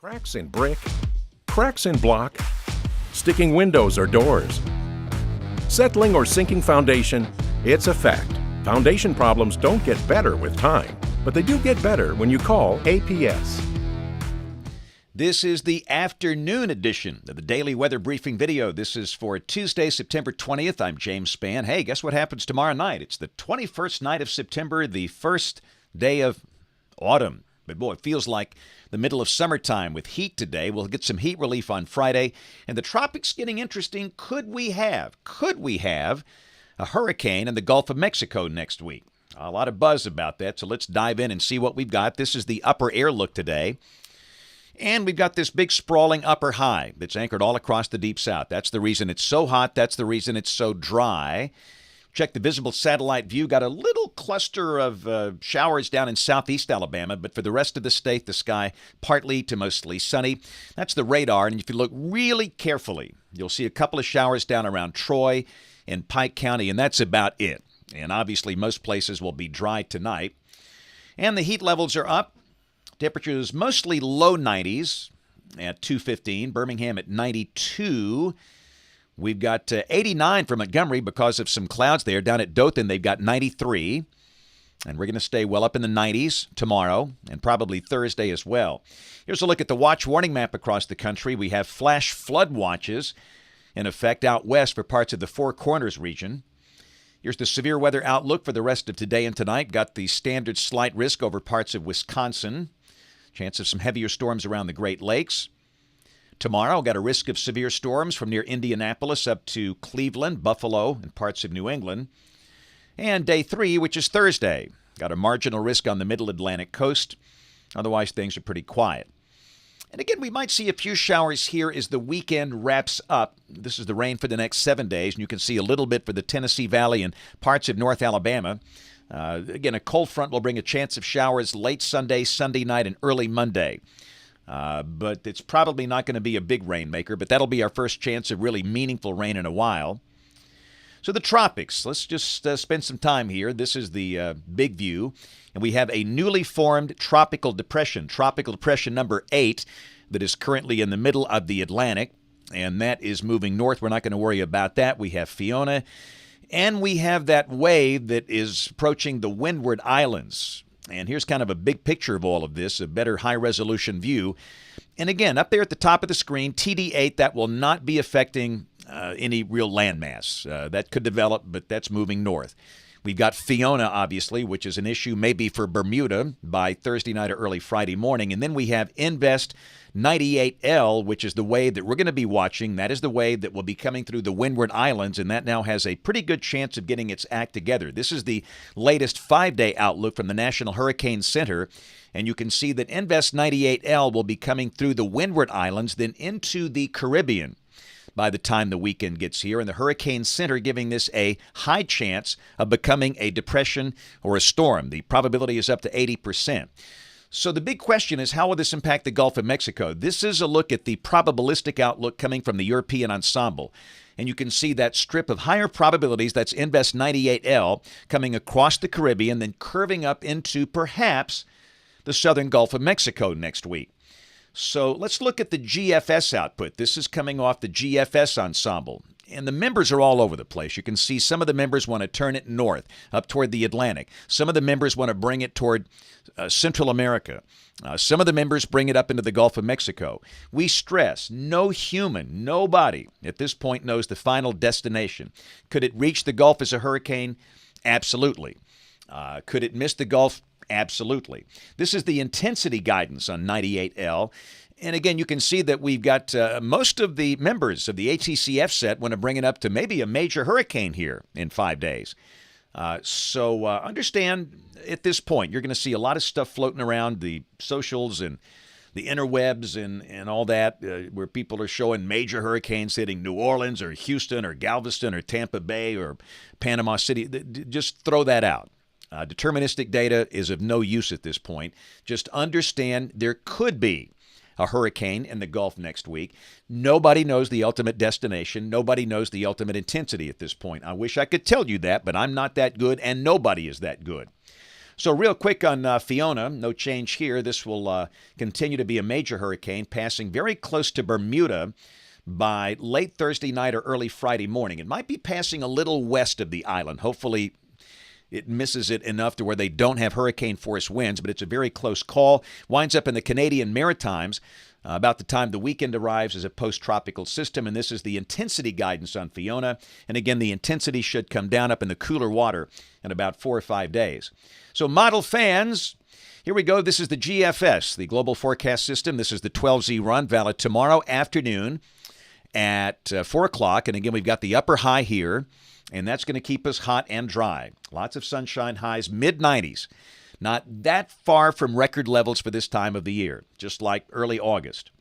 Cracks in brick, cracks in block, sticking windows or doors. Settling or sinking foundation, it's a fact. Foundation problems don't get better with time, but they do get better when you call APS. This is the afternoon edition of the Daily Weather Briefing video. This is for Tuesday, September 20th. I'm James Spann. Hey, guess what happens tomorrow night? It's the 21st night of September, the first day of autumn. But boy, it feels like the middle of summertime with heat today. We'll get some heat relief on Friday. And the tropics getting interesting. Could we have a hurricane in the Gulf of Mexico next week? A lot of buzz about that, so let's dive in and see what we've got. This is the upper air look today. And we've got this big sprawling upper high that's anchored all across the deep south. That's the reason it's so hot. That's the reason it's so dry. Check the visible satellite view. Got a little cluster of showers down in southeast Alabama, but for the rest of the state, the sky partly to mostly sunny. That's the radar, and if you look really carefully, you'll see a couple of showers down around Troy and Pike County, and that's about it. And obviously, most places will be dry tonight. And the heat levels are up. Temperatures mostly low 90s at 215. Birmingham at 92. We've got 89 for Montgomery because of some clouds there. Down at Dothan, they've got 93. And we're going to stay well up in the 90s tomorrow and probably Thursday as well. Here's a look at the watch warning map across the country. We have flash flood watches in effect out west for parts of the Four Corners region. Here's the severe weather outlook for the rest of today and tonight. Got the standard slight risk over parts of Wisconsin. Chance of some heavier storms around the Great Lakes. Tomorrow, got a risk of severe storms from near Indianapolis up to Cleveland, Buffalo, and parts of New England. And day 3, which is Thursday, got a marginal risk on the middle Atlantic coast. Otherwise, things are pretty quiet. And again, we might see a few showers here as the weekend wraps up. This is the rain for the next 7 days, and you can see a little bit for the Tennessee Valley and parts of North Alabama. Again, a cold front will bring a chance of showers late Sunday, Sunday night, and early Monday. But it's probably not going to be a big rainmaker, but that'll be our first chance of really meaningful rain in a while. So the tropics, let's just spend some time here. This is the big view, and we have a newly formed tropical depression number 8, that is currently in the middle of the Atlantic, and that is moving north. We're not going to worry about that. We have Fiona, and we have that wave that is approaching the Windward Islands. And here's kind of a big picture of all of this, a better high-resolution view. And again, up there at the top of the screen, TD8, that will not be affecting any real landmass. That could develop, but that's moving north. We've got Fiona, obviously, which is an issue maybe for Bermuda by Thursday night or early Friday morning. And then we have Invest 98L, which is the wave that we're going to be watching. That is the wave that will be coming through the Windward Islands, and that now has a pretty good chance of getting its act together. This is the latest 5-day outlook from the National Hurricane Center, and you can see that Invest 98L will be coming through the Windward Islands, then into the Caribbean by the time the weekend gets here, and the Hurricane Center giving this a high chance of becoming a depression or a storm. The probability is up to 80%. So the big question is, how will this impact the Gulf of Mexico? This is a look at the probabilistic outlook coming from the European Ensemble. And you can see that strip of higher probabilities, that's Invest 98L, coming across the Caribbean, then curving up into perhaps the southern Gulf of Mexico next week. So let's look at the GFS output. This is coming off the GFS Ensemble. And the members are all over the place. You can see some of the members want to turn it north, up toward the Atlantic. Some of the members want to bring it toward Central America. Some of the members bring it up into the Gulf of Mexico. We stress, no human, nobody at this point knows the final destination. Could it reach the Gulf as a hurricane? Absolutely. Could it miss the Gulf? Absolutely. This is the intensity guidance on 98L. And again, you can see that we've got most of the members of the HCCF set want to bring it up to maybe a major hurricane here in 5 days. So understand at this point, you're going to see a lot of stuff floating around the socials and the interwebs and all that, where people are showing major hurricanes hitting New Orleans or Houston or Galveston or Tampa Bay or Panama City. Just throw that out. Deterministic data is of no use at this point. Just understand there could be a hurricane in the Gulf next week. Nobody knows the ultimate destination. Nobody knows the ultimate intensity at this point. I wish I could tell you that, but I'm not that good, and nobody is that good. So real quick on Fiona, no change here. This will continue to be a major hurricane, passing very close to Bermuda by late Thursday night or early Friday morning. It might be passing a little west of the island. Hopefully it misses it enough to where they don't have hurricane force winds, but it's a very close call. Winds up in the Canadian Maritimes about the time the weekend arrives as a post-tropical system, and this is the intensity guidance on Fiona. And again, the intensity should come down up in the cooler water in about 4 or 5 days. So model fans, here we go. This is the GFS, the Global Forecast System. This is the 12Z run, valid tomorrow afternoon at 4 o'clock. And again, we've got the upper high here, and that's going to keep us hot and dry. Lots of sunshine, highs, mid-90s. Not that far from record levels for this time of the year, just like early August.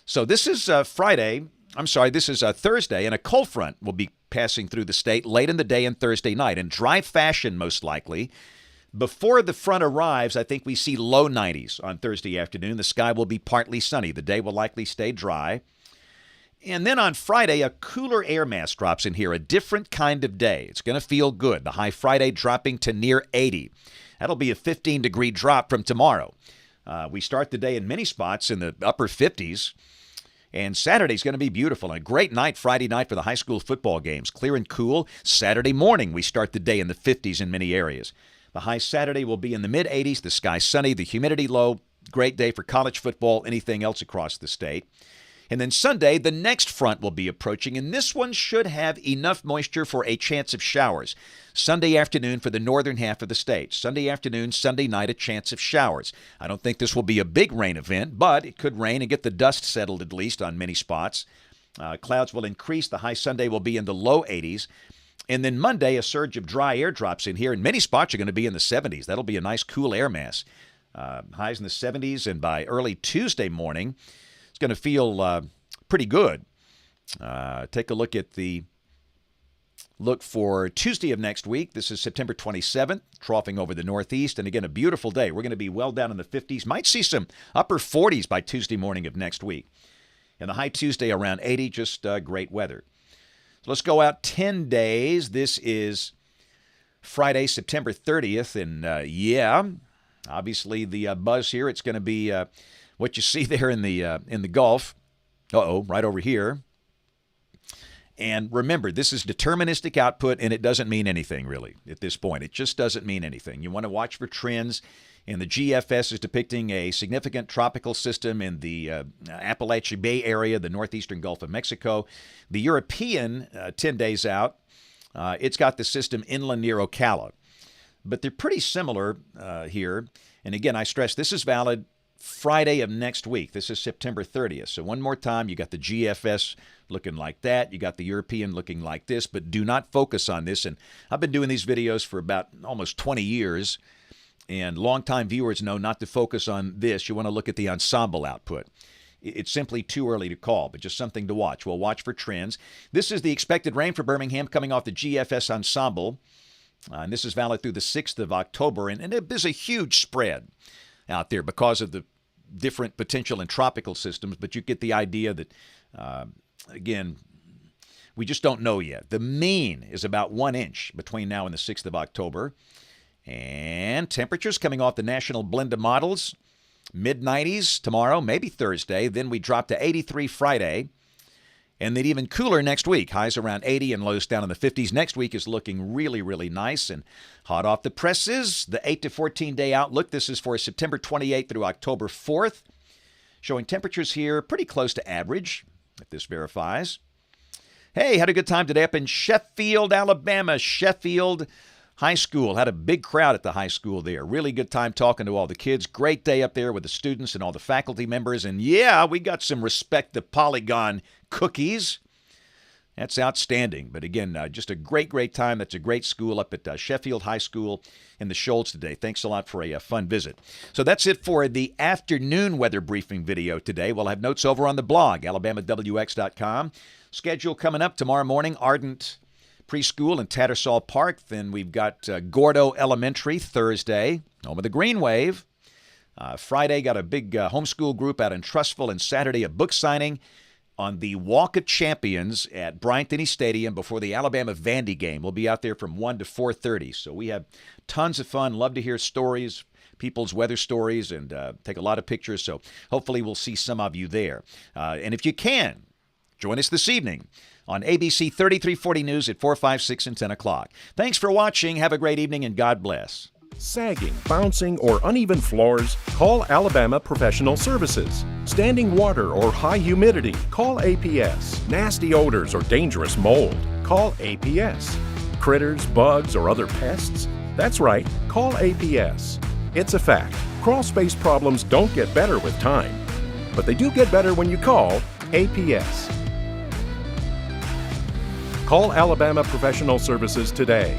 So this is Thursday, and a cold front will be passing through the state late in the day and Thursday night, in dry fashion most likely. Before the front arrives, I think we see low 90s on Thursday afternoon. The sky will be partly sunny. The day will likely stay dry. And then on Friday, a cooler air mass drops in here, a different kind of day. It's going to feel good. The high Friday dropping to near 80. That'll be a 15-degree drop from tomorrow. We start the day in many spots in the upper 50s. And Saturday's going to be beautiful. A great night, Friday night, for the high school football games. Clear and cool. Saturday morning, we start the day in the 50s in many areas. The high Saturday will be in the mid-80s. The sky sunny, the humidity low. Great day for college football, anything else across the state. And then Sunday, the next front will be approaching, and this one should have enough moisture for a chance of showers. Sunday afternoon for the northern half of the state. Sunday afternoon, Sunday night, a chance of showers. I don't think this will be a big rain event, but it could rain and get the dust settled at least on many spots. Clouds will increase. The high Sunday will be in the low 80s. And then Monday, a surge of dry air drops in here, and many spots are going to be in the 70s. That'll be a nice cool air mass. Highs in the 70s, and by early Tuesday morning, going to feel pretty good. Take a look at the look for Tuesday of next week. This is September 27th, troughing over the northeast. And again, a beautiful day. We're going to be well down in the 50s. Might see some upper 40s by Tuesday morning of next week. And the high Tuesday around 80, just great weather. So let's go out 10 days. This is Friday, September 30th. And obviously the buzz here, it's going to be what you see there in the Gulf. Right over here. And remember, this is deterministic output, and it doesn't mean anything, really, at this point. It just doesn't mean anything. You want to watch for trends, and the GFS is depicting a significant tropical system in the Appalachian Bay area, the northeastern Gulf of Mexico. The European, 10 days out, it's got the system inland near Ocala. But they're pretty similar here. And again, I stress this is valid Friday of next week. This is September 30th. So one more time, you got the GFS looking like that. You got the European looking like this, but do not focus on this. And I've been doing these videos for about almost 20 years, and longtime viewers know not to focus on this. You want to look at the ensemble output. It's simply too early to call, but just something to watch. We'll watch for trends. This is the expected rain for Birmingham coming off the GFS ensemble. And this is valid through the 6th of October. And there's a huge spread out there because of the different potential and tropical systems, but you get the idea that, again, we just don't know yet. The mean is about 1 inch between now and the 6th of October. And temperatures coming off the national blend of models, mid-90s tomorrow, maybe Thursday. Then we drop to 83 Friday. And then even cooler next week. Highs around 80 and lows down in the 50s. Next week is looking really, really nice and hot off the presses. The 8 to 14-day outlook. This is for September 28th through October 4th. Showing temperatures here pretty close to average, if this verifies. Hey, had a good time today up in Sheffield, Alabama. Sheffield High School. Had a big crowd at the high school there. Really good time talking to all the kids. Great day up there with the students and all the faculty members. And yeah, we got some Respect the Polygon cookies. That's outstanding. But again, just a great, great time. That's a great school up at Sheffield High School in the Shoals today. Thanks a lot for a fun visit. So that's it for the afternoon weather briefing video today. We'll have notes over on the blog, AlabamaWX.com. Schedule coming up tomorrow morning, Ardent Preschool in Tattersall Park. Then we've got Gordo Elementary Thursday, home of the Green Wave. Friday, got a big homeschool group out in Trussville, and Saturday, a book signing on the Walk of Champions at Bryant-Denny Stadium before the Alabama-Vandy game. We'll be out there from 1 to 4:30. So we have tons of fun. Love to hear stories, people's weather stories, and take a lot of pictures. So hopefully we'll see some of you there. And if you can, join us this evening on ABC 3340 News at 4, 5, 6, and 10 o'clock. Thanks for watching. Have a great evening, and God bless. Sagging, bouncing, or uneven floors? Call Alabama Professional Services. Standing water or high humidity? Call APS. Nasty odors or dangerous mold? Call APS. Critters, bugs, or other pests? That's right, call APS. It's a fact. Crawl space problems don't get better with time, but they do get better when you call APS. Call Alabama Professional Services today.